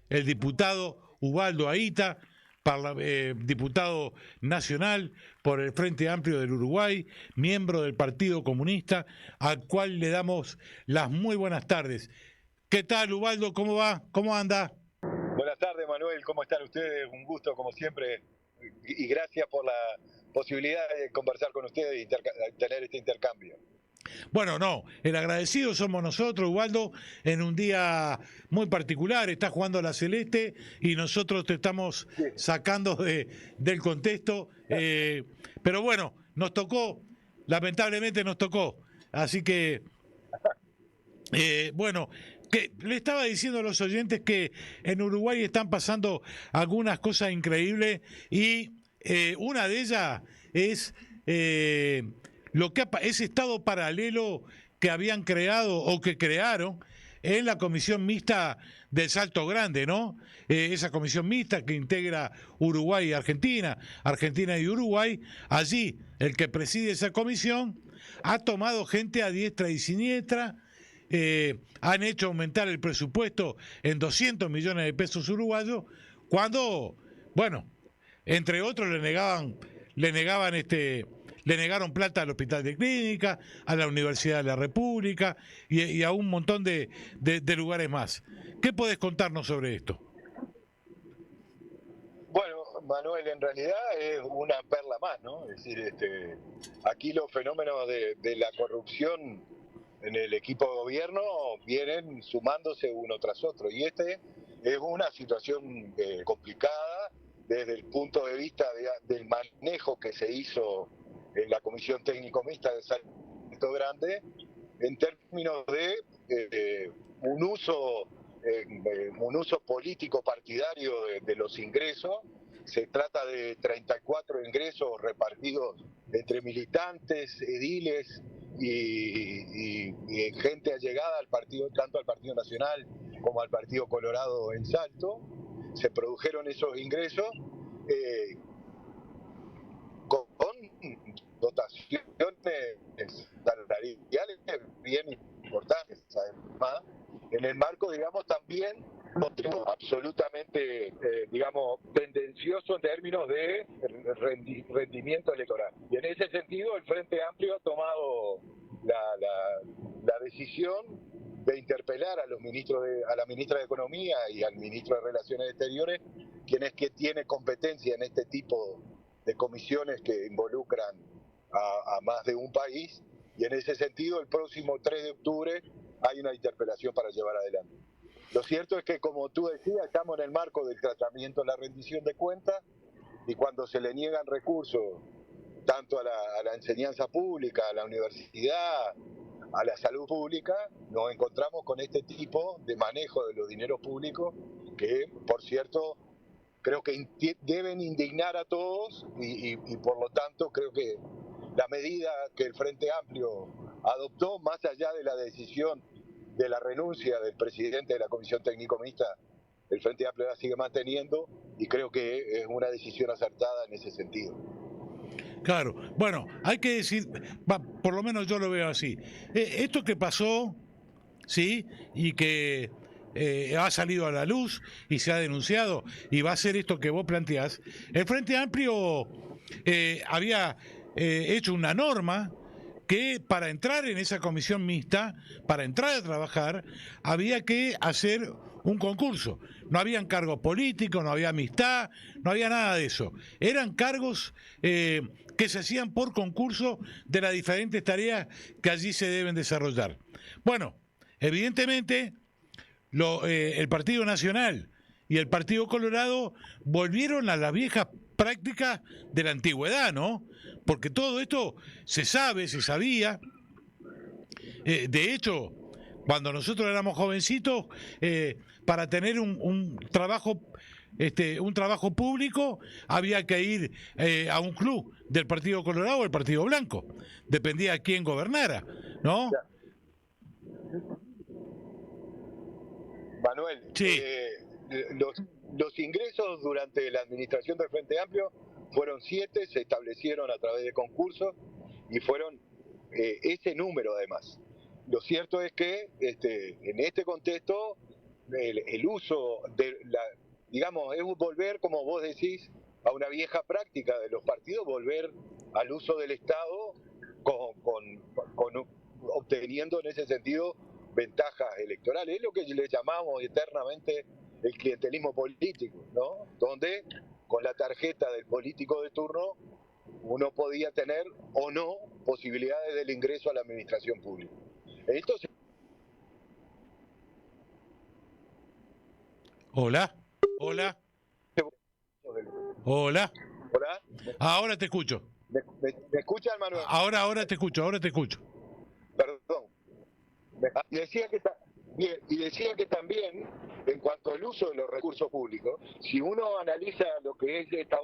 el diputado Ubaldo Aita, diputado nacional por el Frente Amplio del Uruguay, miembro del Partido Comunista, al cual le damos las muy buenas tardes. ¿Qué tal, Ubaldo? ¿Cómo va? ¿Cómo anda? Buenas tardes, Manuel. ¿Cómo están ustedes? Un gusto, como siempre, y gracias por la posibilidad de conversar con ustedes y tener este intercambio. Bueno, no, el agradecido somos nosotros, Ubaldo, en un día muy particular. Está jugando la Celeste y nosotros te estamos Sí. sacando del contexto. Pero bueno, nos tocó, lamentablemente nos tocó. Así que, bueno, que le estaba diciendo a los oyentes que en Uruguay están pasando algunas cosas increíbles y una de ellas es lo que ese estado paralelo que habían creado o que crearon en la comisión mixta del Salto Grande, ¿no? Esa comisión mixta que integra Uruguay y Argentina, Argentina y Uruguay. Allí el que preside esa comisión ha tomado gente a diestra y siniestra. Han hecho aumentar el presupuesto en 200 millones de pesos uruguayos, cuando, bueno, entre otros le negaron plata al Hospital de Clínica, a la Universidad de la República y a un montón de lugares más. ¿Qué podés contarnos sobre esto? Bueno, Manuel, en realidad es una perla más, ¿no? Es decir, aquí los fenómenos de la corrupción en el equipo de gobierno vienen sumándose uno tras otro. Y es una situación complicada desde el punto de vista del manejo que se hizo en la Comisión Técnico Mixta de Salto Grande, en términos de un uso político partidario de los ingresos. Se trata de 34 ingresos repartidos entre militantes, ediles y gente allegada al partido, tanto al Partido Nacional como al Partido Colorado en Salto. Se produjeron esos ingresos con dotaciones salariales bien importantes, además, en el marco, digamos, también absolutamente, digamos, tendencioso en términos de rendimiento electoral. Y en ese sentido, el Frente Amplio ha tomado la decisión de interpelar a los ministros a la ministra de Economía y al ministro de Relaciones Exteriores, quien es que tiene competencia en este tipo de comisiones que involucran a más de un país, y en ese sentido el próximo 3 de octubre hay una interpelación para llevar adelante. Lo cierto es que, como tú decías, estamos en el marco del tratamiento de la rendición de cuentas, y cuando se le niegan recursos tanto a la enseñanza pública, a la universidad, a la salud pública, nos encontramos con este tipo de manejo de los dineros públicos que, por cierto, creo que deben indignar a todos y por lo tanto creo que la medida que el Frente Amplio adoptó, más allá de la decisión de la renuncia del presidente de la Comisión Técnico Mixta, el Frente Amplio la sigue manteniendo, y creo que es una decisión acertada en ese sentido. Claro, bueno, hay que decir, por lo menos yo lo veo así. Esto que pasó, ¿sí? Y que ha salido a la luz y se ha denunciado y va a ser esto que vos planteás. El Frente Amplio había hecho una norma que para entrar en esa comisión mixta, para entrar a trabajar, había que hacer un concurso. No habían cargos políticos, no había amistad, no había nada de eso. Eran cargos que se hacían por concurso de las diferentes tareas que allí se deben desarrollar. Bueno, evidentemente el Partido Nacional y el Partido Colorado volvieron a las viejas prácticas de la antigüedad, ¿no? Porque todo esto se sabe, se sabía. De hecho, cuando nosotros éramos jovencitos, para tener un trabajo público había que ir a un club del Partido Colorado o del Partido Blanco. Dependía de quién gobernara, ¿no? Manuel, Sí. los ingresos durante la administración del Frente Amplio fueron 7, se establecieron a través de concursos y fueron ese número además. Lo cierto es que en este contexto el uso de la, digamos, es volver, como vos decís, a una vieja práctica de los partidos, volver al uso del Estado obteniendo en ese sentido ventajas electorales. Es lo que le llamamos eternamente el clientelismo político, ¿no? Donde con la tarjeta del político de turno uno podía tener o no posibilidades del ingreso a la administración pública. Esto se... Hola, hola, hola. ¿Hola? Ahora te escucho. ¿Me escuchan, Manuel? Ahora te escucho, ahora te escucho. Perdón. Y decía que también, en cuanto al uso de los recursos públicos, si uno analiza lo que es esta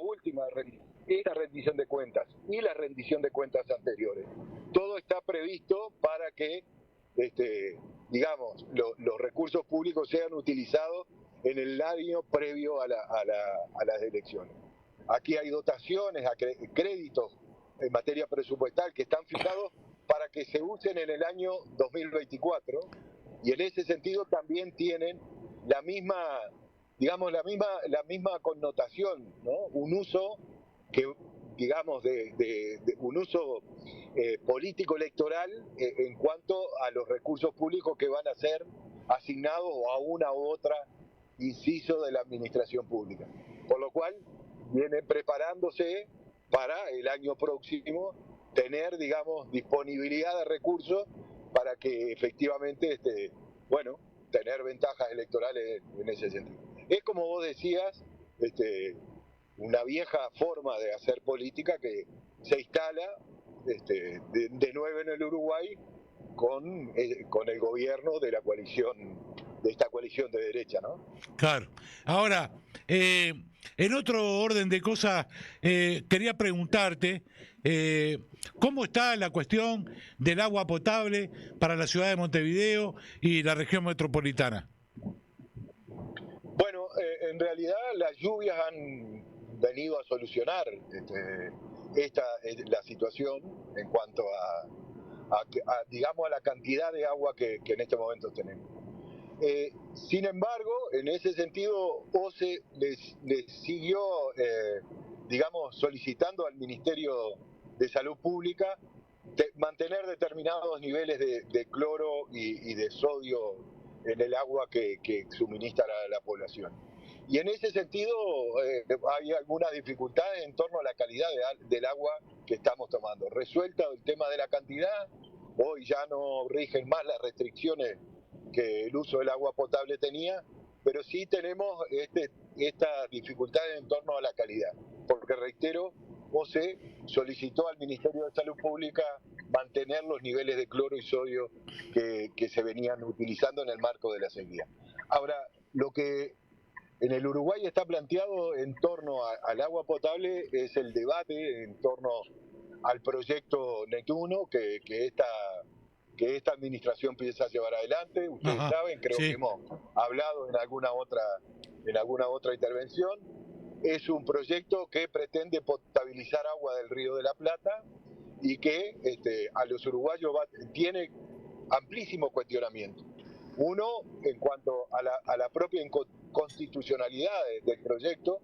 rendición de cuentas y la rendición de cuentas anteriores, todo está previsto para que, digamos, los recursos públicos sean utilizados en el año previo a las elecciones. Aquí hay dotaciones, créditos en materia presupuestal que están fijados para que se usen en el año 2024, y en ese sentido también tienen la misma, digamos, la misma connotación, ¿no? Un uso que, digamos, de un uso político electoral en cuanto a los recursos públicos que van a ser asignados a una u otra inciso de la administración pública. Por lo cual vienen preparándose para el año próximo tener, digamos, disponibilidad de recursos para que efectivamente, bueno, tener ventajas electorales en ese sentido. Es como vos decías, una vieja forma de hacer política que se instala de nuevo en el Uruguay con el gobierno de la coalición, de esta coalición de derecha, ¿no? Claro. Ahora, en otro orden de cosas, quería preguntarte cómo está la cuestión del agua potable para la ciudad de Montevideo y la región metropolitana. Bueno, en realidad las lluvias han venido a solucionar la situación en cuanto digamos, a la cantidad de agua que en este momento tenemos. Sin embargo, en ese sentido, OCE les siguió, digamos, solicitando al Ministerio de Salud Pública mantener determinados niveles de cloro y de sodio en el agua que suministra la población. Y en ese sentido hay algunas dificultades en torno a la calidad del agua que estamos tomando. Resuelta el tema de la cantidad, hoy ya no rigen más las restricciones que el uso del agua potable tenía, pero sí tenemos estas dificultades en torno a la calidad, porque reitero, OCE solicitó al Ministerio de Salud Pública mantener los niveles de cloro y sodio que se venían utilizando en el marco de la sequía. Ahora, lo que en el Uruguay está planteado en torno al agua potable es el debate en torno al proyecto Netuno que esta administración piensa llevar adelante. Ustedes saben, creo que hemos hablado en alguna otra intervención. Es un proyecto que pretende potabilizar agua del Río de la Plata y que a los uruguayos tiene amplísimo cuestionamiento. Uno, en cuanto a la propia inconstitucionalidad del proyecto,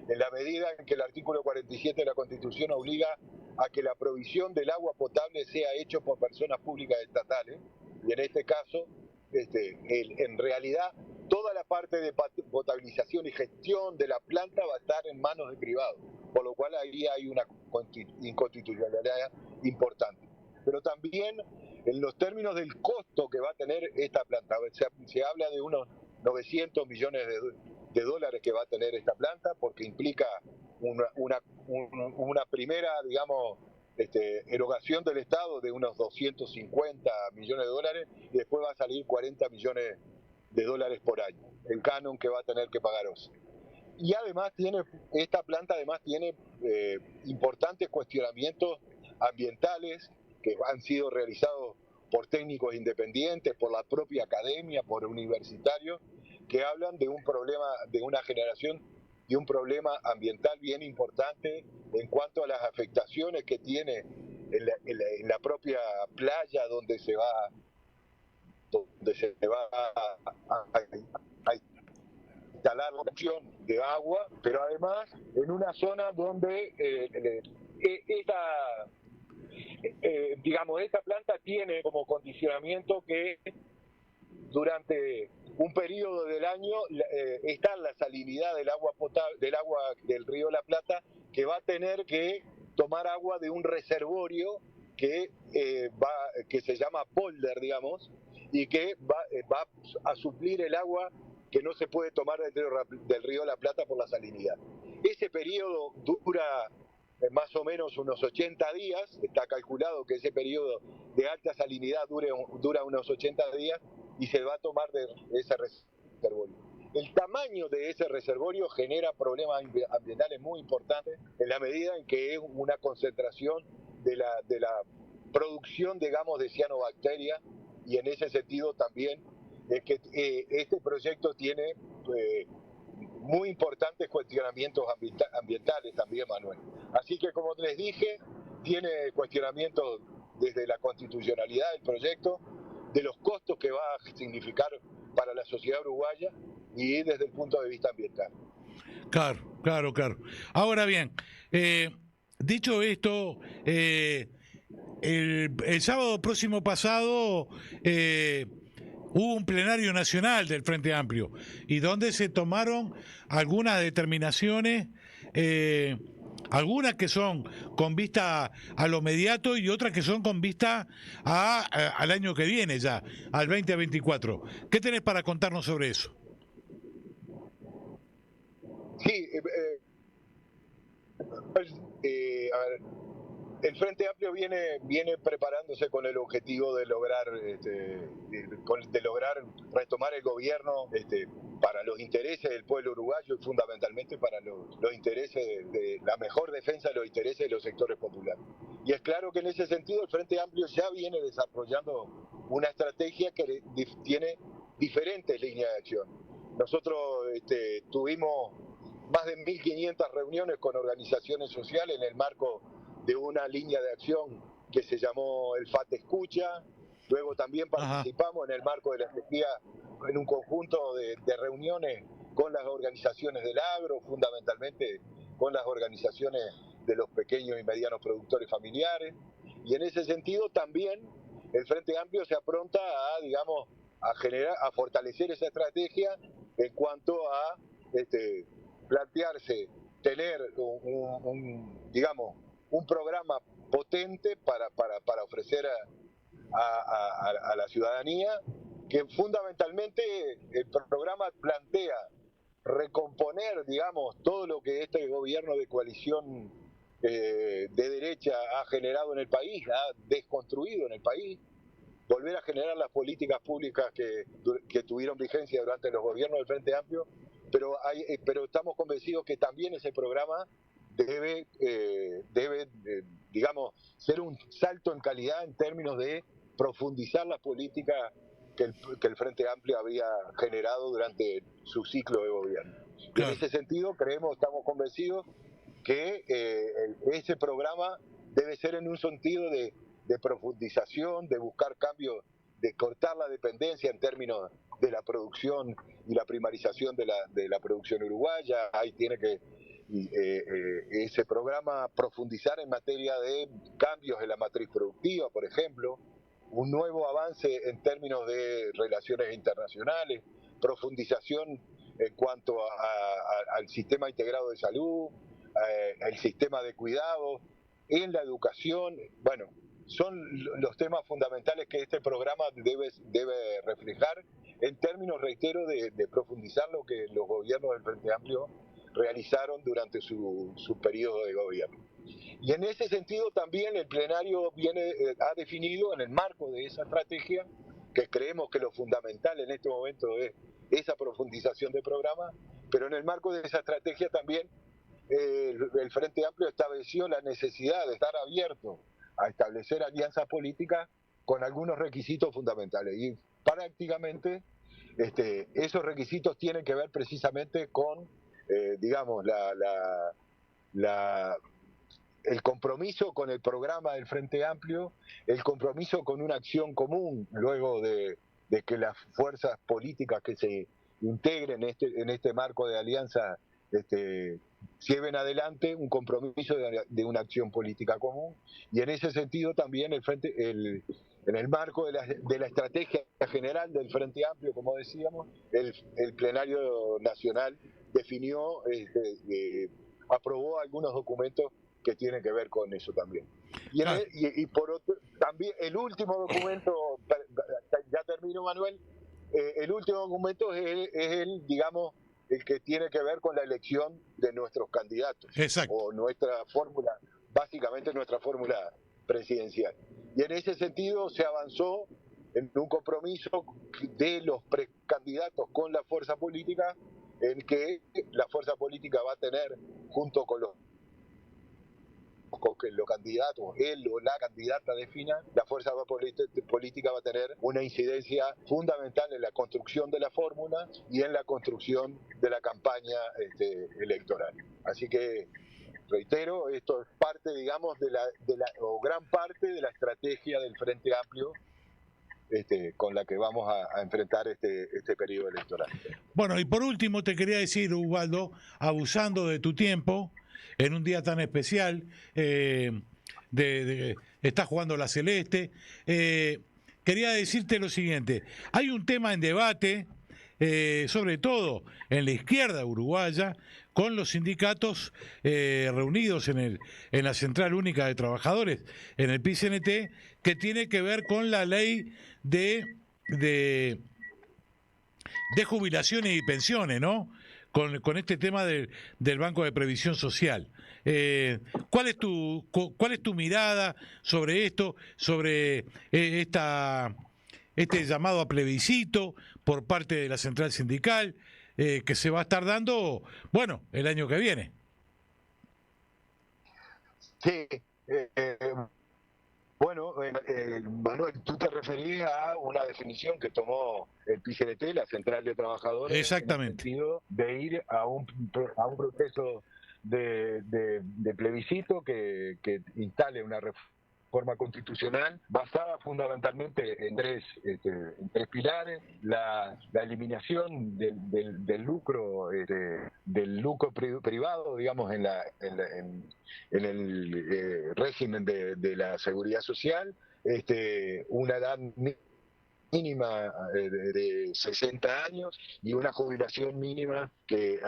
en la medida en que el artículo 47 de la Constitución obliga a que la provisión del agua potable sea hecho por personas públicas estatales, y en este caso, en realidad, toda la parte de potabilización y gestión de la planta va a estar en manos de privados, por lo cual ahí hay una inconstitucionalidad importante. Pero también en los términos del costo que va a tener esta planta, se habla de unos 900 millones de dólares que va a tener esta planta, porque implica una primera, digamos, erogación del Estado de unos 250 millones de dólares, y después va a salir 40 millones de dólares por año, el canon que va a tener que pagar OCE. Y además esta planta tiene importantes cuestionamientos ambientales que han sido realizados por técnicos independientes, por la propia academia, por universitarios, que hablan de un problema, de una generación y un problema ambiental bien importante en cuanto a las afectaciones que tiene en la propia playa donde se va a instalar la opción de agua, pero además en una zona donde esta planta tiene como condicionamiento que durante un periodo del año está la salinidad del agua potable, del agua del río La Plata, que va a tener que tomar agua de un reservorio que se llama polder, digamos, y que va a suplir el agua que no se puede tomar del río La Plata por la salinidad. Ese periodo dura más o menos unos 80 días, está calculado que ese periodo de alta salinidad dura unos 80 días y se va a tomar de ese reservorio. El tamaño de ese reservorio genera problemas ambientales muy importantes en la medida en que es una concentración de la producción, digamos, de cianobacterias, y en ese sentido también es que este proyecto tiene muy importantes cuestionamientos ambientales también, Manuel. Así que, como les dije, tiene cuestionamientos desde la constitucionalidad del proyecto, de los costos que va a significar para la sociedad uruguaya y desde el punto de vista ambiental. Claro. Ahora bien, dicho esto, el sábado próximo pasado hubo un plenario nacional del Frente Amplio y donde se tomaron algunas determinaciones, algunas que son con vista a lo inmediato y otras que son con vista al año que viene ya, al 2024. ¿Qué tenés para contarnos sobre eso? Sí, a ver, el Frente Amplio viene preparándose con el objetivo de lograr retomar el gobierno para los intereses del pueblo uruguayo y fundamentalmente para los intereses de la mejor defensa de los intereses de los sectores populares. Y es claro que en ese sentido el Frente Amplio ya viene desarrollando una estrategia que tiene diferentes líneas de acción. Nosotros tuvimos más de 1.500 reuniones con organizaciones sociales en el marco de una línea de acción que se llamó el FAT Escucha. Luego también participamos en el marco de la sequía en un conjunto de reuniones con las organizaciones del agro, fundamentalmente con las organizaciones de los pequeños y medianos productores familiares. Y en ese sentido también el Frente Amplio se apronta a fortalecer esa estrategia en cuanto a plantearse tener un programa potente para ofrecer a la ciudadanía, que fundamentalmente el programa plantea recomponer, todo lo que este gobierno de coalición de derecha ha generado en el país, ha desconstruido en el país, volver a generar las políticas públicas que tuvieron vigencia durante los gobiernos del Frente Amplio, pero estamos convencidos que también ese programa debe ser un salto en calidad en términos de profundizar las políticas que el Frente Amplio había generado durante su ciclo de gobierno. Y en ese sentido estamos convencidos que ese programa debe ser en un sentido de profundización, de buscar cambios, de cortar la dependencia en términos de la producción y la primarización de la producción uruguaya. Ahí tiene que ese programa profundizar en materia de cambios en la matriz productiva, por ejemplo, un nuevo avance en términos de relaciones internacionales, profundización en cuanto al sistema integrado de salud, el sistema de cuidados, en la educación. Bueno, son los temas fundamentales que este programa debe reflejar en términos, reitero, de profundizar lo que los gobiernos del Frente Amplio realizaron durante su periodo de gobierno. Y en ese sentido también el plenario ha definido en el marco de esa estrategia, que creemos que lo fundamental en este momento es esa profundización del programa, pero en el marco de esa estrategia también el Frente Amplio estableció la necesidad de estar abierto a establecer alianzas políticas con algunos requisitos fundamentales. Y prácticamente esos requisitos tienen que ver precisamente con, el compromiso con el programa del Frente Amplio, el compromiso con una acción común luego de que las fuerzas políticas que integren en este marco de alianza, lleven adelante un compromiso de una acción política común, y en ese sentido también en el marco de la estrategia general del Frente Amplio, como decíamos, el plenario nacional definió, aprobó algunos documentos que tienen que ver con eso también. Y por otro, también el último documento, ya termino, Manuel, el último documento es digamos, el que tiene que ver con la elección de nuestros candidatos. Exacto. O nuestra fórmula, básicamente nuestra fórmula presidencial. Y en ese sentido se avanzó en un compromiso de los precandidatos con la fuerza política, en que la fuerza política va a tener, junto con los candidatos, él o la candidata defina, la fuerza política va a tener una incidencia fundamental en la construcción de la fórmula y en la construcción de la campaña electoral. Así que, reitero, esto es parte, digamos, o gran parte de la estrategia del Frente Amplio, con la que vamos a enfrentar este periodo electoral. Bueno, y por último te quería decir, Ubaldo, abusando de tu tiempo, en un día tan especial, estás jugando la Celeste, quería decirte lo siguiente: hay un tema en debate, sobre todo en la izquierda uruguaya, con los sindicatos reunidos en la Central Única de Trabajadores, en el PICNT, que tiene que ver con la ley de jubilaciones y pensiones, ¿no? Con este tema del Banco de Previsión Social. ¿Cuál es tu mirada sobre esto, sobre este llamado a plebiscito por parte de la Central Sindical, que se va a estar dando, bueno, el año que viene? Sí, bueno, Manuel, tú te referías a una definición que tomó el PCNT, la Central de Trabajadores, exactamente, en el sentido de ir a un proceso de plebiscito que instale una reforma constitucional basada fundamentalmente en tres pilares: la eliminación del lucro privado, digamos, en el régimen de la seguridad social, una edad mínima de 60 años y una jubilación mínima que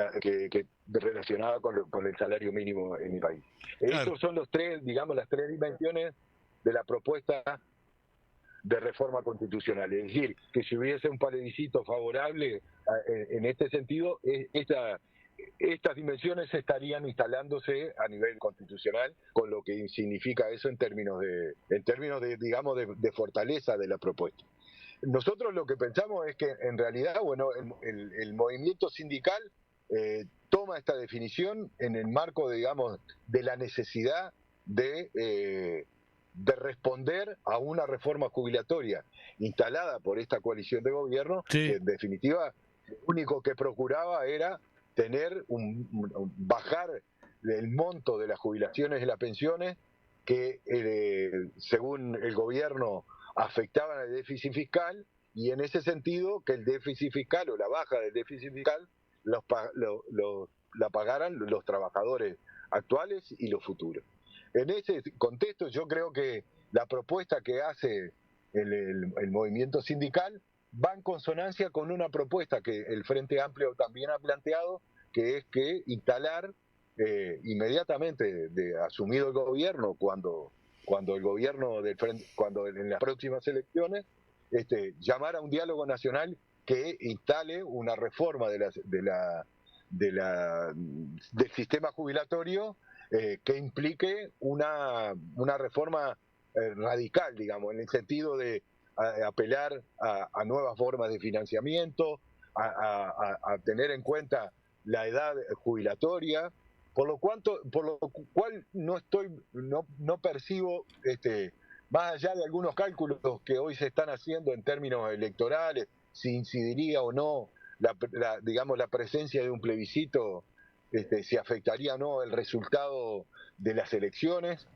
relacionada con el salario mínimo en mi país. Claro. Esos son las tres dimensiones de la propuesta de reforma constitucional. Es decir, que si hubiese un plebiscito favorable en este sentido, estas dimensiones estarían instalándose a nivel constitucional, con lo que significa eso en términos de digamos, de fortaleza de la propuesta. Nosotros lo que pensamos es que en realidad, bueno, el movimiento sindical toma esta definición en el marco, digamos, de la necesidad de responder a una reforma jubilatoria instalada por esta coalición de gobierno, sí, que en definitiva lo único que procuraba era tener bajar el monto de las jubilaciones y las pensiones que, según el gobierno, afectaban al déficit fiscal, y en ese sentido que el déficit fiscal o la baja del déficit fiscal la pagaran los trabajadores actuales y los futuros. En ese contexto yo creo que la propuesta que hace el movimiento sindical va en consonancia con una propuesta que el Frente Amplio también ha planteado, que es que instalar inmediatamente, asumido el gobierno, cuando el gobierno del Frente, cuando en las próximas elecciones, llamar a un diálogo nacional que instale una reforma del sistema jubilatorio, que implique una reforma radical, digamos, en el sentido de apelar a nuevas formas de financiamiento, a tener en cuenta la edad jubilatoria, por lo cual no percibo, más allá de algunos cálculos que hoy se están haciendo en términos electorales, si incidiría o no digamos, la presencia de un plebiscito, si afectaría o no el resultado de las elecciones.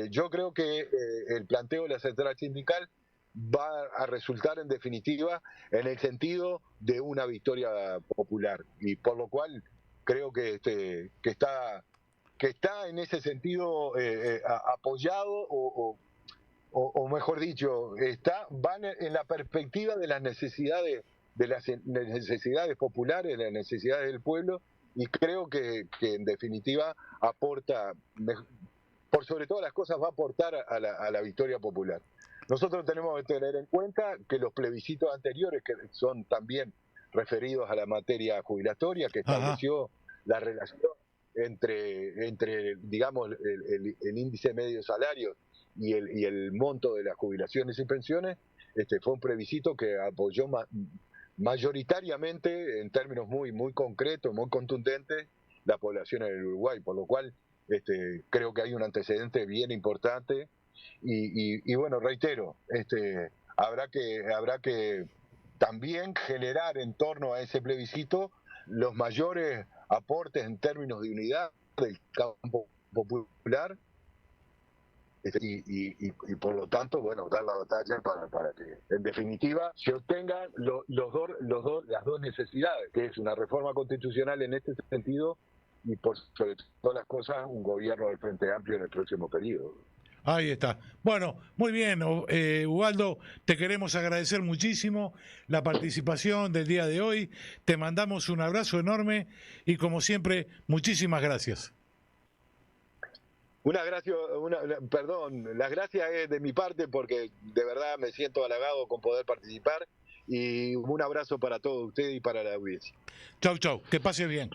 Yo creo que el planteo de la Central Sindical va a resultar en definitiva en el sentido de una victoria popular, y por lo cual creo que está en ese sentido apoyado o mejor dicho, van en la perspectiva de las necesidades populares, de las necesidades del pueblo, y creo que en definitiva aporta, por sobre todas las cosas, va a aportar a la victoria popular. Nosotros tenemos que tener en cuenta que los plebiscitos anteriores, que son también referidos a la materia jubilatoria, que estableció la relación entre digamos, el índice medio de salarios y el monto de las jubilaciones y pensiones, fue un plebiscito que apoyó mayoritariamente, en términos muy, muy concretos, muy contundentes, la población en el Uruguay, por lo cual creo que hay un antecedente bien importante y bueno, reitero, habrá que también generar en torno a ese plebiscito los mayores aportes en términos de unidad del campo popular y por lo tanto, bueno, dar la batalla para que en definitiva se obtengan las dos necesidades, que es una reforma constitucional en este sentido y por sobre todas las cosas un gobierno del Frente Amplio en el próximo periodo. Ahí está. Bueno, muy bien, Ubaldo, te queremos agradecer muchísimo la participación del día de hoy. Te mandamos un abrazo enorme y como siempre, muchísimas gracias. Las gracias es de mi parte porque de verdad me siento halagado con poder participar y un abrazo para todos ustedes y para la audiencia. Chau, chau, que pase bien.